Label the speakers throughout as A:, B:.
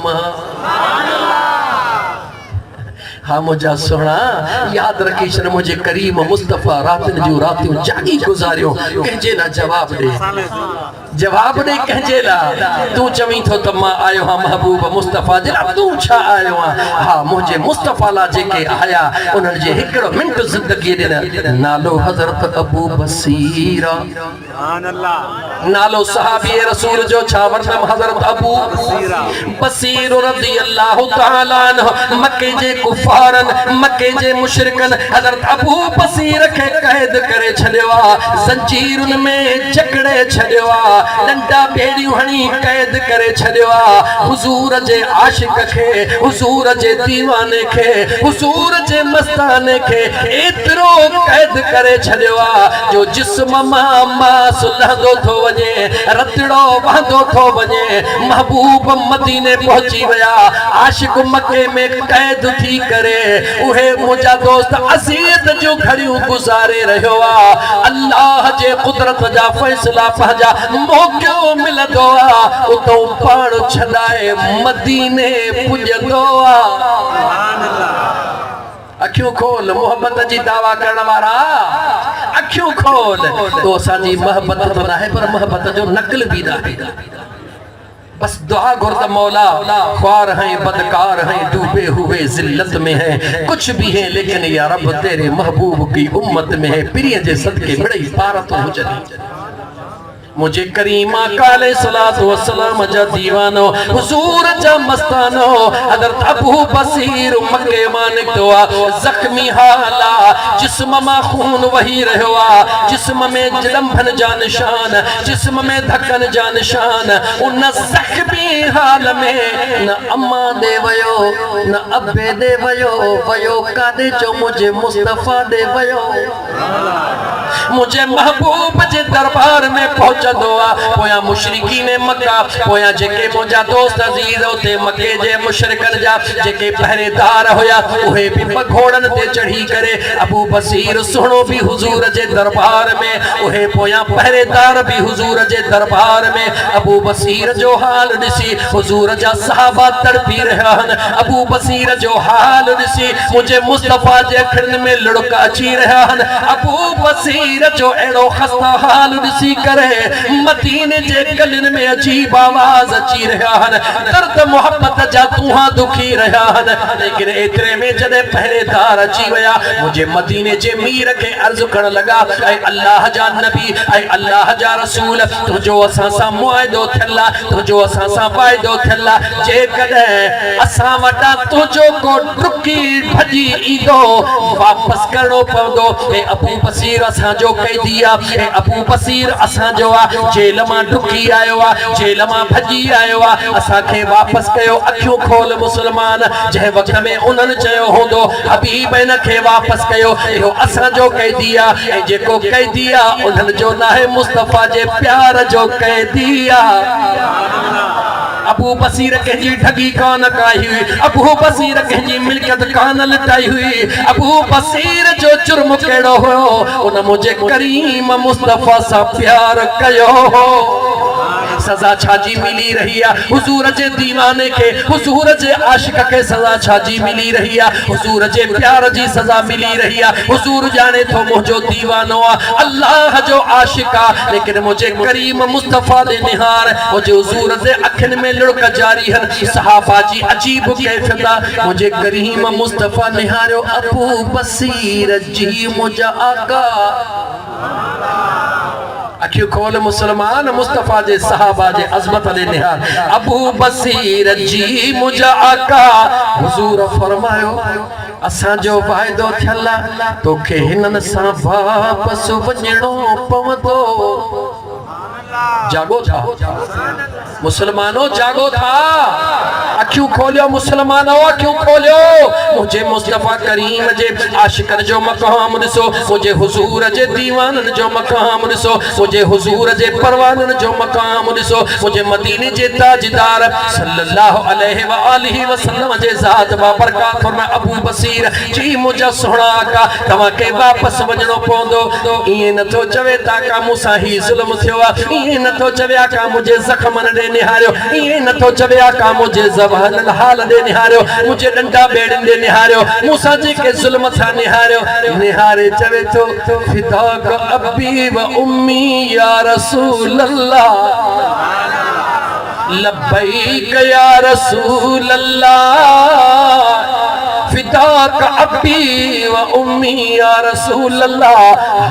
A: कम। हाँ मुझा सोना याद रखी मुझे करीम मुस्तफा रातन जो रातियों जागी गुजारियो कहजे ना जवाब दे कहजे ला तू चवी थो त मां आयो हां महबूब मुस्तफा जरा तू छा आयो हां मुझे मुस्तफा ला जेके आया उन्हन जे हिकड़ो मिनट जिंदगी दे नालो हजरत अबू बसीर सुभान अल्लाह नालो सहाबी रसूल जो छा वरदम हजरत अबू बसीर रज़ी अल्लाह तआला अन्हु मक्के जे कुफारन मक्के जे मुशरिकन हजरत अबू बसीर के कैद करे छलियो जंजीरुन में जकड़े छलियो डंडा बेड़ियूं हणी कैद करे छलियो हुजूर जे आशिक के हुजूर जे दीवाने के हुजूर जे मस्ताने के एतरो कैद करे छलियो जो जिस्म मां सुलहदो थो वने रतड़ो बांधो थो वने महबूब मदीने पहुंची वया आशिक मक्के में कैद थी करे उहे मुझा दोस्त असीयत जो घड़ियों गुजारे रहो अल्लाह जे कुदरत जा फैसला पंहिंजा मौक़ो मिलंदो उतो पाण छॾाए मदीने पुॼंदो सुभान अल्लाह। अखियूं खोल मोहब्बत जी दावा करण वारा अखियूं खोल तो असांजी मोहब्बत तो ना है पर मोहब्बत जो नकल भी ना है बस दुआ गुर्द मौला ख्वार हैं बदकार हैं डूबे हुए जिल्लत में हैं कुछ भी हैं लेकिन या रब तेरे महबूब की उम्मत में है प्रिय जे सदके बड़े पार तो हुजनि मुझे करीमा काले सलातो वसलाम जा दीवानो हुजूर जा मस्तानो हजरत अबू बसीर मक्के मां निकतो जख्मी हाला जिस्म मां खून वही रहो जिस्म में जलंभन जा निशान जिस्म में धक्कन जा निशान उन जख्मी हाल में न अम्मा दे वयो न अब्बे दे वयो कादे जो मुझे मुस्तफा दे वयो मुझे महबूब जे दरबार में पहुंचदो पोया मुशरिकीन मक्का पोया जेके मुझा दोस्त अजीज होते मक्के जे मुशरिकन जा जेके पहरेदार होया उहे भी घोड़न ते चढ़ी करे अबू बसीर सुनो भी हुजूर जे दरबार में उहे पोया पहरेदार भी हुजूर जे दरबार में अबू बसीर जो हाल दिसी हुजूर जा सहाबा तड़पी रहन अबू बसीर जो हाल दिसी मुझे मुस्तफा जे अखिन में लुड़का अची रहन अबू बसीर जो एड़ो खस्ता हाल दिसी करे मदीने जे गलिन में अजीब आवाज अची रहा हन दर्द मोहब्बत जा तुहा दुखी रहा हन लेकिन एतरे में जदे पहरेदार अची वया मुझे मदीने जे मीर के अर्ज करण लगा ऐ अल्लाह जा नबी ऐ अल्लाह जा रसूल तुझो असा सा मुआदो थल्ला तुझो असा सा वायदो थल्ला जे कदे असा वटा तुझो को रुकी भजी ईदो वापस करणो पवंदो ए अबू बसीर असा जो कह दिया ए अबू बसीर असा जो जेल मां ढुकी आयो जेल मां भजी आयो असा के वापस कयो अखियों खोल मुसलमान जे वक्त में उन्हन चयो होंदो हबीब इन के वापस कयो यो असा जो कह दिया ए जेको कह दिया उन्हन जो ना है मुस्तफा जे प्यार जो कह दिया अबू बसीर कहजी ठगी कान काई हुई अबू बसीर कहजी मिल्कियत कान लटाई हुई अबू बसीर जो जुर्म केड़ो हो उन मुझे करीम मुस्तफा सा प्यार कयो हो सजा छाजी मिली रही है हुजूर जे दीवाने के हुजूर जे आशिक के सजा छाजी मिली रही है हुजूर जे प्यार जी सजा मिली रही है हुजूर जाने तो मुझो दीवानो अल्लाह जो आशिका लेकिन मुझे करीम मुस्तफा दे निहार मुझे हुजूर जे अखिन में लुड़का जारी है सहाबा जी अजीब कैफियत मुझे करीम मुस्तफा निहारो अबू बसीर जी मुझा आका अखियों खोल मुसलमान मुस्तफा जे सहाबा जे अजमत ले निहार अबू बसीर जी मुझा आका हुजूर फरमायो असा जो वायदो थला तोखे हिनन सा वापस वञणो पवंदो जागो था मुसलमानों जागो था अखियों खोलियो मुसलमानों अखियों खोलियो मुझे मुस्तफा करीम जे आशिकन जो मकाम दिसो मुझे हुजूर जे दीवानन जो मकाम दिसो मुझे हुजूर जे परवानन जो मकाम दिसो मुझे मदीने जे ताजदार सल्लल्लाहु अलैहि व आलिहि वसल्लम जे जात बा बरकत फरमा अबू बसीर जी मुझा सोहणा का तवा के वापस वजणो पवंदो इए न तो चवे ता का मूंसा ही जुल्म थियो ये न तो चवे का मुझे जख्म ने निहारियो ये न तो चवे का मुझे ज़बान ज़बान हाल दे निहारियो मुझे डंडा बेड़न दे निहारियो मूसा जी के जुल्म था निहारियो निहारे चवे तो फिदाक अब्बी व उम्मी या रसूल अल्लाह लब्बैक या रसूल अल्लाह फिदाक अब्बी व उम्मी या रसूल अल्लाह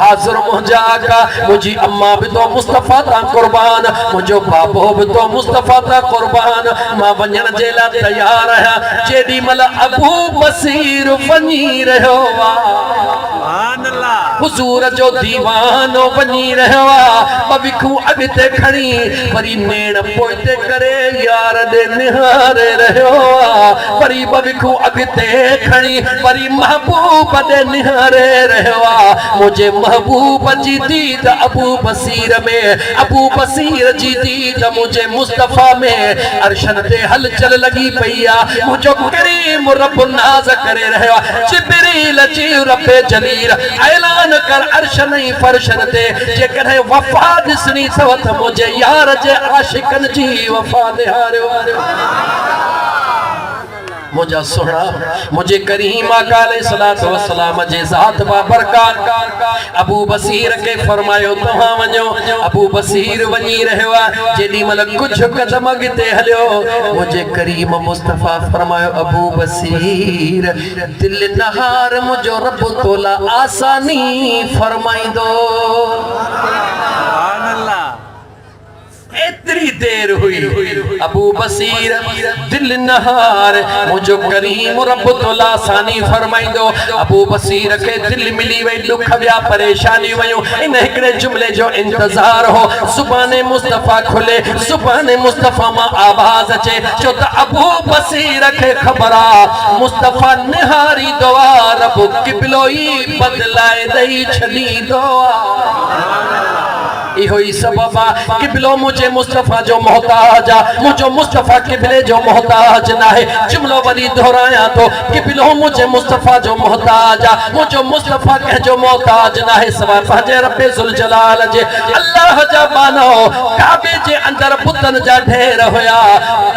A: हाज़िर मुझा का मुझी अम्मा भी तो मुस्तफ़ा ता कुर्बान मुझो बाबो भी तो मुस्तफ़ा ता कुर्बान मां वञण जे लाइ तैयार आहियां जेॾी महिल अबू बसीर वञी रहियो हुजूर जो दीवानो बनी रहियो पविखू अॻिते खणी वरी नेण पोइते करे यार दे निहारे रहियो वरी पविखू अॻिते खणी वरी महबूब दे निहारे रहियो मुझे महबूब जी दीद अबू बसीर में अबू बसीर जी दीद मुझे मुस्तफ़ा में अरशन ते हलचल लगी पई आ मुझो करीम रब नाज़ करे रहियो जिब्रील जी रब जलील ऐलान कर अर्श नहीं फर्शन ते जेकॾहिं वफ़ा ॾिसणी अथव त मुंहिंजे यार जे आशिकन जी वफ़ा निहारियो मुझा सोना मुझे करीम आका अलैहिस्सलातु वस्सलाम जे ज़ात बा बरकत अबू बसीर के फरमायो तव्हां वञो अबू बसीर वञी रहियो आहे जेॾी महिल कुझु कदम अॻिते हलियो मुझे करीम मुस्तफ़ा फरमायो अबू बसीर दिल नहार मुझो रब तोला आसानी फरमाईंदो सुभान अल्लाह एतरी देर हुई अबू बसीर दिल नहार मुझो करीम रब तोला आसानी फरमाइंदो अबू बसीर के दिल मिली वई दुख विया परेशानी वयूं इन हिकड़े जुमले जो इंतजार हो सुभाने मुस्तफ़ा खुले सुभाने मुस्तफ़ा मां आवाज अचे छो त अबू बसीर के खबर आ मुस्तफ़ा निहारी दुआ रब किबलो ई बदलाए दई छडी दुआ इहो ही सबब आ किबलो मुझे मुस्तफ़ा जो मोहताज आ मुझो मुस्तफ़ा किबले जो मोहताज ना है जुमलो वरी दोहराया तो किबलो मुझे मुस्तफ़ा जो मोहताज आ मुझो मुस्तफ़ा के जो मोहताज ना है सवा पंहिंजे रब जुल जलाल जे अल्लाह जा बानो काबे जे अंदर पुतन जा ढेर होया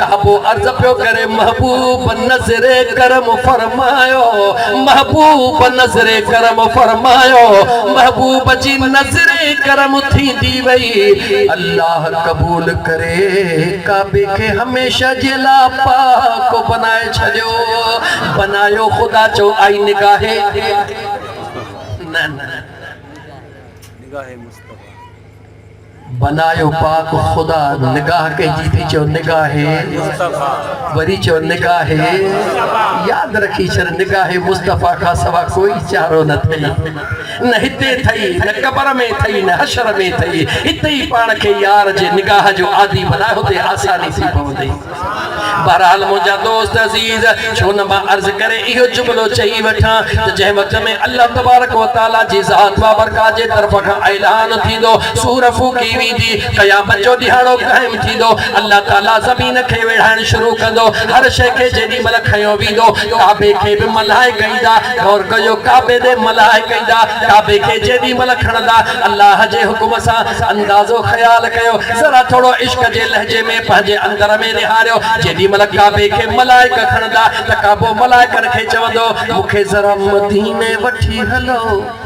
A: काबो अर्ज पियो करे महबूब नज़रे करम फरमायो महबूब नज़रे करम फरमायो महबूब जी नज़रे करम थी वही अल्लाह कबूल करे काबे के हमेशा जिला पाक बनाए छड़ियो बनायो खुदा चो आई निगाहे न निगाहे मुस्तफा बनायो पाक खुदा निगाह के जीती चो निगाहे मुस्तफा वरी चो निगाहे याद रखी छर निगाहे मुस्तफा का सवा कोई चारो न थई न हिते थई न कब्र में थई न हशर में थई हिते ही पाण के यार जे निगाह जो आदि बनाए होते आसानी सी पवंदी बहरहाल मुझा दोस्त अजीज छो न मां अर्ज करे इहो जुमलो चई वठा त जंहिं वक्त में अल्लाह तबारक व तआला जी ज़ात बाबरकात जे तरफ खां ऐलान थींदो सूर फूकी वेंदी क़यामत जो ॾिहाड़ो क़ाइम थींदो अल्लाह ताला ज़मीन खे वेढ़ाइण शुरू कंदो हर शइ खे जेॾी महिल खयो वेंदो काबे खे बि मल्हाए कईंदा गौर कयो काबे दे मल्हाए कईंदा काबे खे जेॾी महिल खणंदा अल्लाह जे हुकुम सां अंदाज़ो ख़्याल कयो ज़रा थोरो इश्क जे लहजे में पंहिंजे अंदर में निहारियो जेॾी महिल काबे खे मलाइक खणंदा त काबो मलाइकनि खे चवंदो मूंखे ज़रा मदीने वठी हलो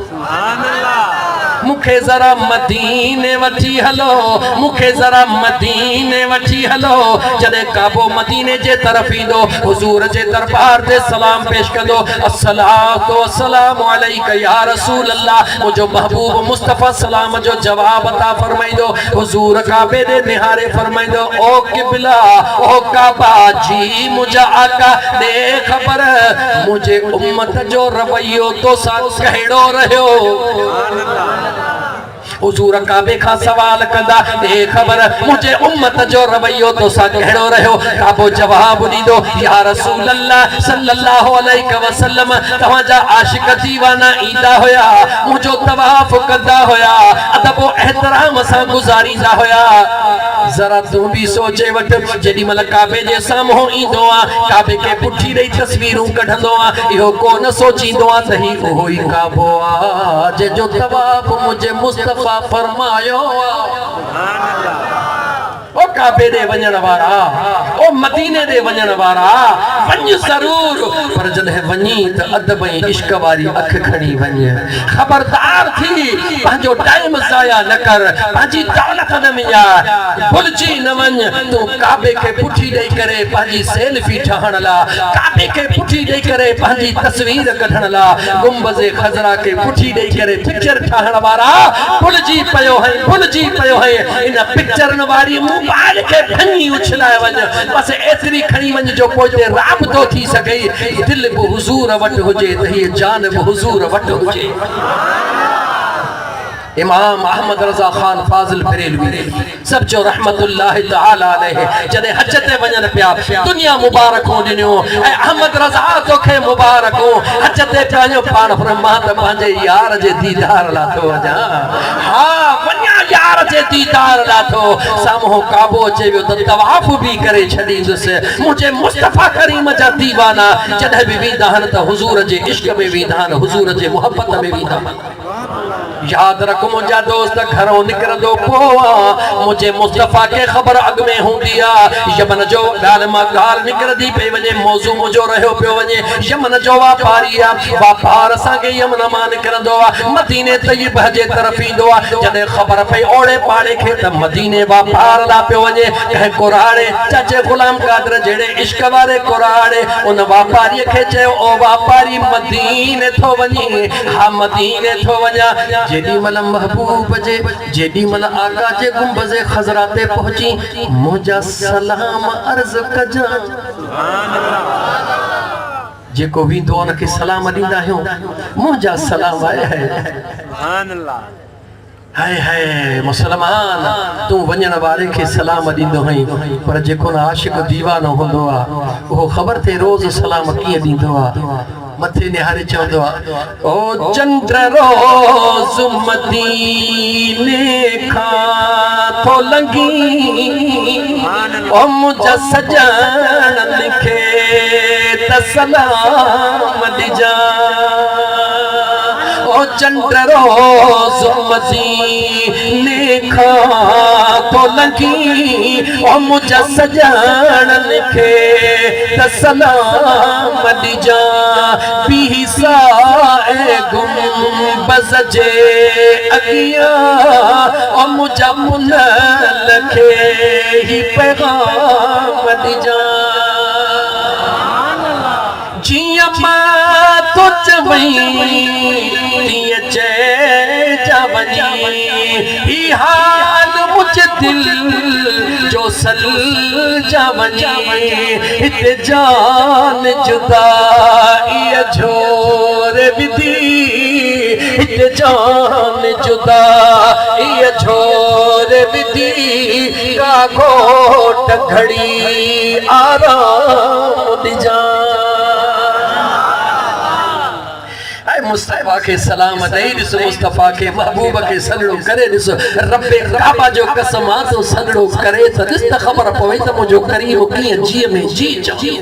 A: सुभान अल्लाह मुखे जरा मदीने वठी हलो मुखे जरा मदीने वठी हलो जदे काबो मदीने जे तरफ ईंदो हुजूर जे दरबार ते सलाम पेश कंदो अस्सलातु वस्सलामु अलैका या रसूल अल्लाह मुझो महबूब मुस्तफा सलाम जो जवाब अता फरमाइंदो हुजूर काबे दे निहारे फरमाइंदो ओ किबला ओ काबा जी मुझा आका दे खबर मुझे उम्मत जो रवैयो तो सा कहिड़ो रहियो सुभान अल्लाह हुजूर काबे का सवाल कंदा दे खबर मुझे उम्मत जो रवैयो तो सा कहिड़ो रहियो काबो जवाब ॾींदो या रसूल अल्लाह सल्लल्लाहु अलैहि वसल्लम तव्हां जा आशिक दीवाना ईंदा हुया मुझो तवाफ कंदा हुया अदब एहतराम सां गुज़ारींदा हुया जरा तू भी सोचे वठ जेडी मल काबे जे साम्हूं ईंदो आ काबे के पुठी ॾेई तस्वीरूं कढंदो आ इहो कोन सोचींदो आ त ही उहो ई काबो आ जे जो तवाफ मुझे मुस्तफा फरमायो सुभान अल्लाह ओ काबे दे वञण वारा ओ मदीने दे वञण वारा वञ ज़रूर पर जॾहिं वञी त अदब ऐं इश्क वारी अख खणी वञ ख़बरदार थी पंहिंजो टाइम ज़ाया न कर पंहिंजी दौलत न विञाए भुलिजी न वञ तूं काबे खे पुठी ॾेई करे पंहिंजी सेल्फी ठहण लाइ काबे खे पुठी ॾेई करे पंहिंजी तस्वीर कढण लाइ गुंबज़े ख़ज़रा खे पुठी ॾेई करे पिक्चर ठाहिण वारा भुलिजी पियो है इन पिक्चरनि वारी मोबाइल खे भञी उछलाए वञ बस एतिरी खणी वञ जो पोइ ते राबितो थी सघे दिलि बि हुज़ूर वटि हुजे त हीअ जान बि हुज़ूर वटि हुजे इमाम अहमद रज़ा खान फाज़िल बरेलवी सब जो रहमतुल्लाह तआला अलैहि जॾहिं हज ते वञनि पिया दुनिया मुबारकूं ॾिनियूं ऐं अहमद रज़ा तोखे मुबारकूं हज ते वञो पाण मां त पंहिंजे यार जे दीदार लाइ थो वञा हा वञा यार जे दीदार लाइ थो साम्हूं काबो अचे वियो त तवाफ़ बि करे छॾींदुसि मुंहिंजे मुस्तफ़ा करीम जा दीवाना जॾहिं बि वेंदा आहिनि त हुज़ूर जे इश्क में वेंदा आहिनि हुज़ूर जे मुहबत में वेंदा आहिनि याद रख मुझा दोस्त घरों निकरंदो पोवा मुझे मुस्तफा के खबर अग में होंदी आ यमन जो गाल मा गाल निकरदी पे वने मौजू मुजो रहो पियो वने यमन जो वापारी आ वापार संगे यमन मा निकरंदो आ मदीने तय्यब जे तरफ ईंदो आ जने खबर पे ओड़े पाड़े के त मदीने वापार ला पियो वने कह कुराड़े चाचे गुलाम कादर जेड़े इश्क वाले कुराड़े उन वापारी के चयो ओ वापारी मदीने थो वनी हा मदीने थो वना जेडी मल महबूब जे जेडी मल आका जे गुंबज़े ख़ज़रा ते पहुंची मुझा सलाम अर्ज़ कजा सुभान अल्लाह जेको विंदो उन के सलाम ॾींदा आहियूं मुझा सलाम आया है सुभान अल्लाह हाय हाय मुसलमान तू वञण वारे के सलाम ॾींदो हई पर जेको न आशिक दीवानो हूंदो आ वो खबर थे रोज़ सलाम कीअं ॾींदो आ मथे निहारे चवंदो आ ओ चंद्र रोज़ मदीने खां थो लंघी ओ मुझा सजणनि खे त सलाम ॾिजां ओ चंद्र रोज़ मदीने खां थो लंघी ओ मुझा सजणनि खे त सलाम ॾिजां पीसा ए गुंबज़ जे अगिया ओ मुझा मुनल खे ही पैगाम ॾिजां जिया मां तो चवई तीअं चइजा वञी ही हाल मुझे दिल जो सल जा वञी हिते जान जुदाई झोर विधी हिते जान जुदाई झोर विधी का घोट घड़ी आराम ॾिजां मुस्तफा के सलाम दई दिस मुस्तफा के महबूब के सलड़ो करे दिस रब्बे काबा जो कसम आ तो सलड़ो करे त दिस त खबर पवे त मुजो करीम कीअं जी में जी चवी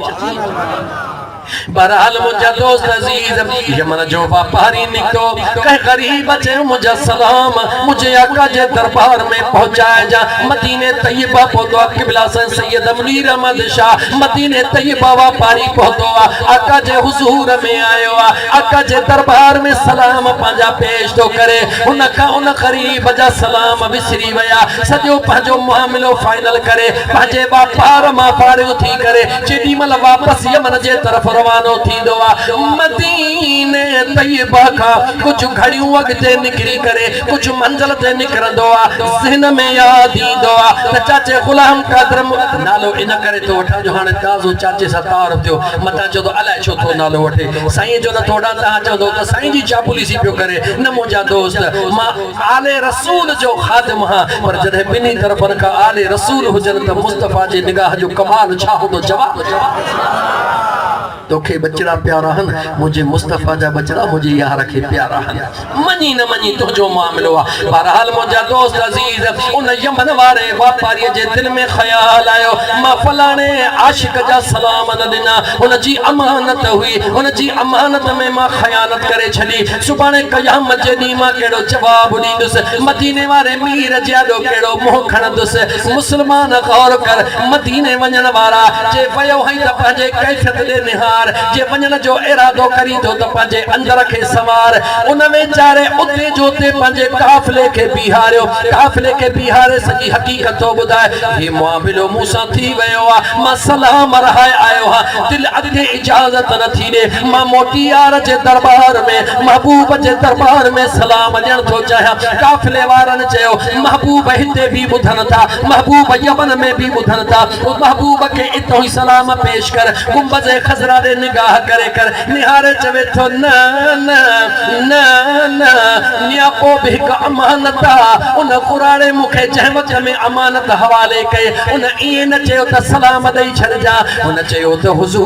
A: बहरहाल मुझा दोस्त अजीज यमन जो वापारी निकतो कह गरीब अचे मुझा सलाम मुझे आका जे दरबार में पहुंचाए जा मदीने तय्यबा पहुंचो किबला सैयद मुनीर अहमद शाह मदीने तय्यबा वापारी पहुंचो आका जे हुजूर में आयो आका जे दरबार में सलाम पंजा पेश तो करे उन का उन गरीब जा सलाम विसरी वया सजो पंजो मामलो फाइनल करे पंजे वापार मा फारिग थी करे जेडी मल वापस यमन जे तरफ रवानो थींदो आ मदीने तय्यबा का कुछ घड़ियों अॻिते निकरी करे कुछ मंजिल ते निकरंदो आ ज़हन में याद ईंदो आ त चाचे गुलाम कादर नालो इन करे तो वठा जो हाणे ताज़ो चाचे सां तारुफ थियो मता चो तो अलाए छो तो नालो वठे साईं जो न थोड़ा ता चंदो त साईं जी चापुलीसी पियो करे न मुंहिंजा दोस्त मां आले रसूल जो खादिम हां पर जॾहिं ॿिन्ही तरफ़नि खां आले रसूल हुजनि त मुस्तफ़ा जे निगाह जो कमाल छा हूंदो जवाब तोखे बचड़ा प्यारा हन मुझे मुस्तफा जा बचड़ा मुझे यार के प्यारा हन मनी न मनी तो जो मामलो आ बहरहाल मुझा दोस्त अजीज उन यमन वारे व्यापारी जे दिल में ख्याल आयो मां फलाने आशिक जा सलाम न दिना उन जी अमानत हुई उन जी अमानत में मां खयानत करे छली सुबाने कयामत जे दी मां केड़ो जवाब दींदुस मदीने वारे मीर जाडो केड़ो मोह खणदुस मुसलमान गौर कर मदीने वणन वारा जे वयो हई त पंहिंजे कैफियत दे निहार जे वणन जो इरादो करी तो त पंहिंजे अंदर के सवार उन वेचारे उते जो ते पंहिंजे काफिले के बिहारे सजी हकीकत तो बुधाए हे मामलो मूसा थी वयो आ मां सलाम रहाए आयो हा दिल अगे इजाजत न थी दे मां मोटी यार जे दरबार में महबूब जे दरबार में सलाम ॾियण थो चाहियां काफिले वारन चयो महबूब हिते भी बुधन था महबूब यमन में भी बुधन था महबूब के इतो ही सलाम पेश कर गुंबद खजरा दे निगाह करे कर निहारे चवे थो न न न न नियापो भी का अमानत उन कुराने मुखे जहमत में अमानत हवाले कए उन इए न चयो त सलाम दई छड़ जा उन चयो त हुजूर